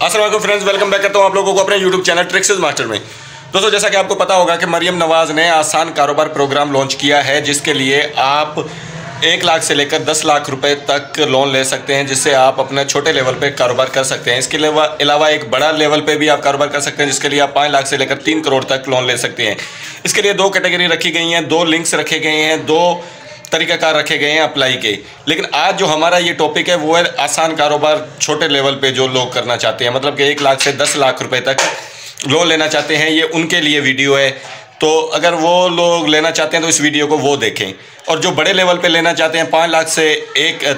अस्सलाम वालेकुम friends, welcome back करता हूँ आप लोगों को अपने यूट्यूब चैनल ट्रिक्स मास्टर में। दोस्तों, जैसा कि आपको पता होगा कि मरियम नवाज़ ने आसान कारोबार प्रोग्राम लॉन्च किया है, जिसके लिए आप 1 लाख से लेकर 10 लाख रुपए तक लोन ले सकते हैं, जिससे आप अपने छोटे लेवल पे कारोबार कर सकते हैं। इसके अलावा एक बड़ा लेवल पे भी आप कारोबार कर सकते हैं, जिसके लिए आप 5 लाख से लेकर 3 करोड़ तक लोन ले सकते हैं। इसके लिए 2 कैटेगरी रखी गई हैं, 2 लिंक्स रखे गए हैं, 2 तरीक़ाकार रखे गए हैं अप्लाई के। लेकिन आज जो हमारा ये टॉपिक है वो है आसान कारोबार छोटे लेवल पे जो लोग करना चाहते हैं, मतलब कि 1 लाख से 10 लाख रुपए तक लोन लेना चाहते हैं। ये उनके लिए वीडियो है, तो अगर वो लोग लेना चाहते हैं तो इस वीडियो को वो देखें। और जो बड़े लेवल पे लेना चाहते हैं 5 लाख से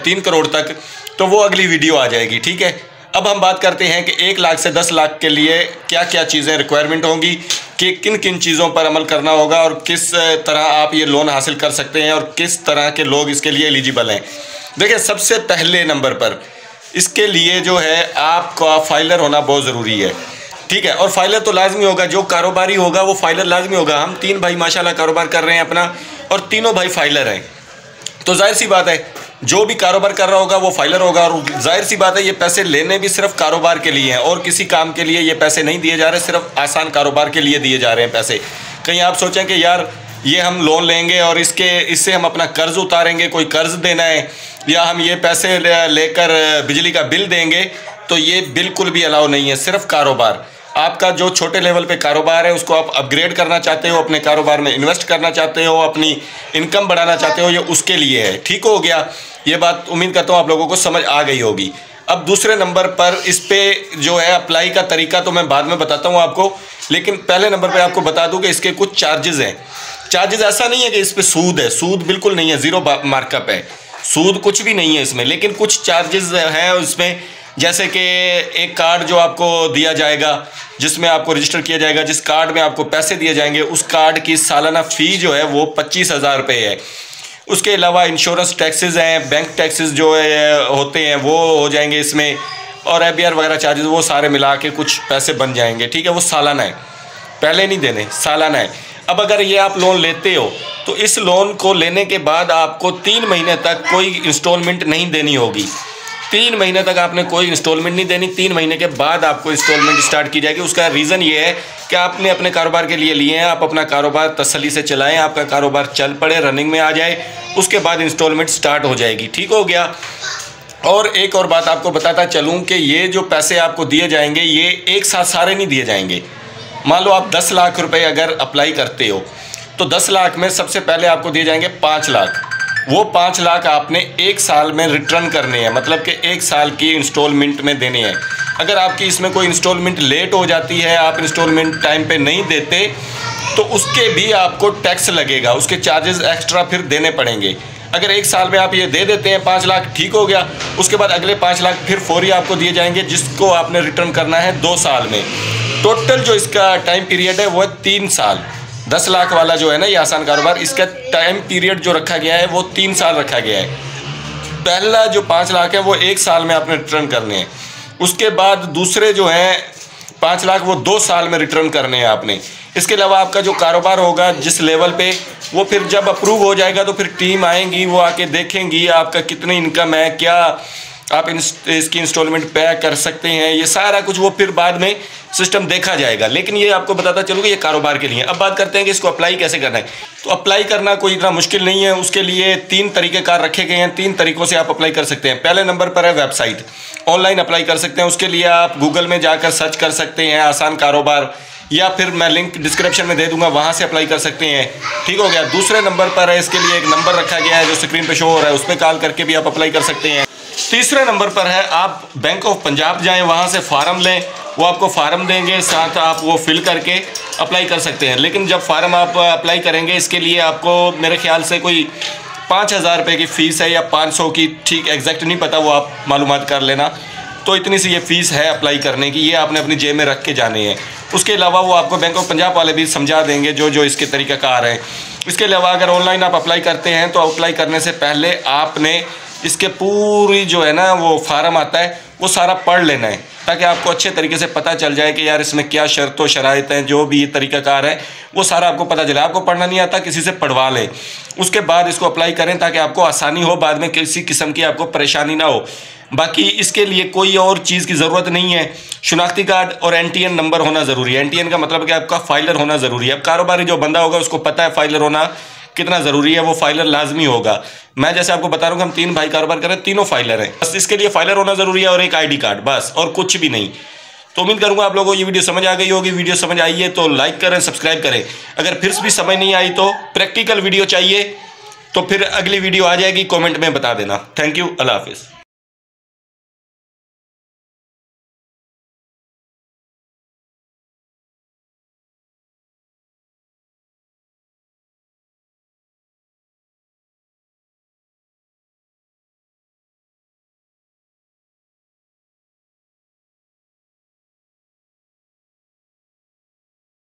3 करोड़ तक, तो वो अगली वीडियो आ जाएगी। ठीक है, अब हम बात करते हैं कि 1 लाख से 10 लाख के लिए क्या क्या चीज़ें रिक्वायरमेंट होंगी, कि किन किन चीज़ों पर अमल करना होगा और किस तरह आप ये लोन हासिल कर सकते हैं और किस तरह के लोग इसके लिए एलिजिबल हैं। देखिए, सबसे पहले नंबर पर इसके लिए जो है आपका फाइलर होना बहुत ज़रूरी है। ठीक है, और फाइलर तो लाजमी होगा, जो कारोबारी होगा वो फाइलर लाजमी होगा। हम 3 भाई माशाल्लाह कारोबार कर रहे हैं अपना, और तीनों भाई फाइलर हैं, तो जाहिर सी बात है जो भी कारोबार कर रहा होगा वो फाइलर होगा। और जाहिर सी बात है ये पैसे लेने भी सिर्फ कारोबार के लिए हैं, और किसी काम के लिए ये पैसे नहीं दिए जा रहे, सिर्फ आसान कारोबार के लिए दिए जा रहे हैं पैसे। कहीं आप सोचें कि यार ये हम लोन लेंगे और इससे हम अपना कर्ज उतारेंगे, कोई कर्ज देना है, या हम ये पैसे लेकर बिजली का बिल देंगे, तो ये बिल्कुल भी अलाउ नहीं है। सिर्फ कारोबार, आपका जो छोटे लेवल पे कारोबार है उसको आप अपग्रेड करना चाहते हो, अपने कारोबार में इन्वेस्ट करना चाहते हो, अपनी इनकम बढ़ाना चाहते हो, ये उसके लिए है। ठीक हो गया, ये बात उम्मीद करता हूँ आप लोगों को समझ आ गई होगी। अब दूसरे नंबर पर इस पे जो है अप्लाई का तरीका तो मैं बाद में बताता हूँ आपको, लेकिन पहले नंबर पे आपको बता दूँ कि इसके कुछ चार्जेज़ हैं। चार्जेज़ ऐसा नहीं है कि इस पर सूद है, सूद बिल्कुल नहीं है, ज़ीरो मार्कअप है, सूद कुछ भी नहीं है इसमें। लेकिन कुछ चार्जेज़ हैं उसमें, जैसे कि एक कार्ड जो आपको दिया जाएगा, जिसमें आपको रजिस्टर किया जाएगा, जिस कार्ड में आपको पैसे दिए जाएंगे, उस कार्ड की सालाना फ़ी जो है वो 25,000 रुपये है। उसके अलावा इंश्योरेंस टैक्सेस हैं, बैंक टैक्सेस जो है होते हैं वो हो जाएंगे इसमें, और APR वगैरह चार्जेस, वो सारे मिला के कुछ पैसे बन जाएंगे। ठीक है, वो सालाना है, पहले नहीं देने, सालाना है। अब अगर ये आप लोन लेते हो तो इस लोन को लेने के बाद आपको 3 महीने तक कोई इंस्टॉलमेंट नहीं देनी होगी। 3 महीने तक आपने कोई इंस्टॉलमेंट नहीं देनी, 3 महीने के बाद आपको इंस्टॉलमेंट स्टार्ट की जाएगी। उसका रीज़न ये है कि आपने अपने कारोबार के लिए लिए हैं, आप अपना कारोबार तसल्ली से चलाएं, आपका कारोबार चल पड़े, रनिंग में आ जाए, उसके बाद इंस्टॉलमेंट स्टार्ट हो जाएगी। ठीक हो गया। और एक और बात आपको बताता चलूँ कि ये जो पैसे आपको दिए जाएंगे ये एक साथ सारे नहीं दिए जाएंगे। मान लो आप 10 लाख रुपये अगर अप्लाई करते हो तो 10 लाख में सबसे पहले आपको दिए जाएंगे 5 लाख। वो 5 लाख आपने 1 साल में रिटर्न करने हैं, मतलब कि 1 साल की इंस्टॉलमेंट में देने हैं। अगर आपकी इसमें कोई इंस्टॉलमेंट लेट हो जाती है, आप इंस्टॉलमेंट टाइम पे नहीं देते, तो उसके भी आपको टैक्स लगेगा, उसके चार्जेस एक्स्ट्रा फिर देने पड़ेंगे। अगर 1 साल में आप ये दे देते हैं 5 लाख, ठीक हो गया, उसके बाद अगले 5 लाख फिर फौरी आपको दिए जाएंगे, जिसको आपने रिटर्न करना है 2 साल में। टोटल जो इसका टाइम पीरियड है वो है 3 साल। 10 लाख वाला जो है ना ये आसान कारोबार, इसका टाइम पीरियड जो रखा गया है वो 3 साल रखा गया है। पहला जो 5 लाख है वो 1 साल में आपने रिटर्न करने हैं, उसके बाद दूसरे जो हैं 5 लाख वो 2 साल में रिटर्न करने हैं आपने। इसके अलावा आपका जो कारोबार होगा जिस लेवल पे, वो फिर जब अप्रूव हो जाएगा तो फिर टीम आएंगी, वो आके देखेंगी आपका कितनी इनकम है, क्या आप इसकी इंस्टॉलमेंट पे कर सकते हैं, ये सारा कुछ वो फिर बाद में सिस्टम देखा जाएगा। लेकिन ये आपको बताता चलूँ कि ये कारोबार के लिए। अब बात करते हैं कि इसको अप्लाई कैसे करना है। तो अप्लाई करना कोई इतना मुश्किल नहीं है, उसके लिए 3 तरीक़ेकार रखे गए हैं, 3 तरीक़ों से आप अप्लाई कर सकते हैं। पहले नंबर पर है वेबसाइट, ऑनलाइन अप्लाई कर सकते हैं। उसके लिए आप गूगल में जाकर सर्च कर सकते हैं आसान कारोबार, या फिर मैं लिंक डिस्क्रिप्शन में दे दूंगा, वहाँ से अप्लाई कर सकते हैं। ठीक हो गया। दूसरे नंबर पर है, इसके लिए एक नंबर रखा गया है जो स्क्रीन पे शो हो रहा है, उस पर कॉल करके भी आप अप्लाई कर सकते हैं। तीसरे नंबर पर है आप बैंक ऑफ पंजाब जाएं, वहाँ से फार्म लें, वो आपको फार्म देंगे, साथ आप वो फिल करके अप्लाई कर सकते हैं। लेकिन जब फार्म आप अप्लाई करेंगे इसके लिए आपको मेरे ख्याल से कोई 5,000 रुपये की फ़ीस है या 500 की, ठीक एग्जैक्ट नहीं पता, वो आप मालूमात कर लेना। तो इतनी सी ये फ़ीस है अप्लाई करने की, ये आपने अपनी जेब में रख के जाने हैं। उसके अलावा वो आपको बैंक ऑफ पंजाब वाले भी समझा देंगे जो इसके तरीक़ाकार हैं। इसके अलावा अगर ऑनलाइन आप अप्लाई करते हैं तो अप्लाई करने से पहले आपने इसके पूरी जो है ना वो फार्म आता है वो सारा पढ़ लेना है। ताकि आपको अच्छे तरीके से पता चल जाए कि यार इसमें क्या शर्त व शराइत हैं, जो भी तरीक़ाकार है वो सारा आपको पता चले। आपको पढ़ना नहीं आता, किसी से पढ़वा लें, उसके बाद इसको अप्लाई करें ताकि आपको आसानी हो, बाद में किसी किस्म की आपको परेशानी ना हो। बाकी इसके लिए कोई और चीज़ की ज़रूरत नहीं है। शनाख्ती कार्ड और NTN नंबर होना ज़रूरी है। NTN का मतलब कि आपका फाइलर होना ज़रूरी है। अब कारोबारी जो बंदा होगा उसको पता है फाइलर होना कितना ज़रूरी है, वो फाइलर लाजमी होगा। मैं जैसे आपको बता रहा हूँ कि हम 3 भाई कारोबार कर रहे हैं, तीनों फाइलर हैं, बस इसके लिए फाइलर होना ज़रूरी है और एक ID कार्ड, बस, और कुछ भी नहीं। तो उम्मीद करूँगा आप लोगों को ये वीडियो समझ आ गई होगी। वीडियो समझ आई है तो लाइक करें, सब्सक्राइब करें। अगर फिर भी समझ नहीं आई तो प्रैक्टिकल वीडियो चाहिए तो फिर अगली वीडियो आ जाएगी, कॉमेंट में बता देना। थैंक यू, अल्लाह हाफिज़।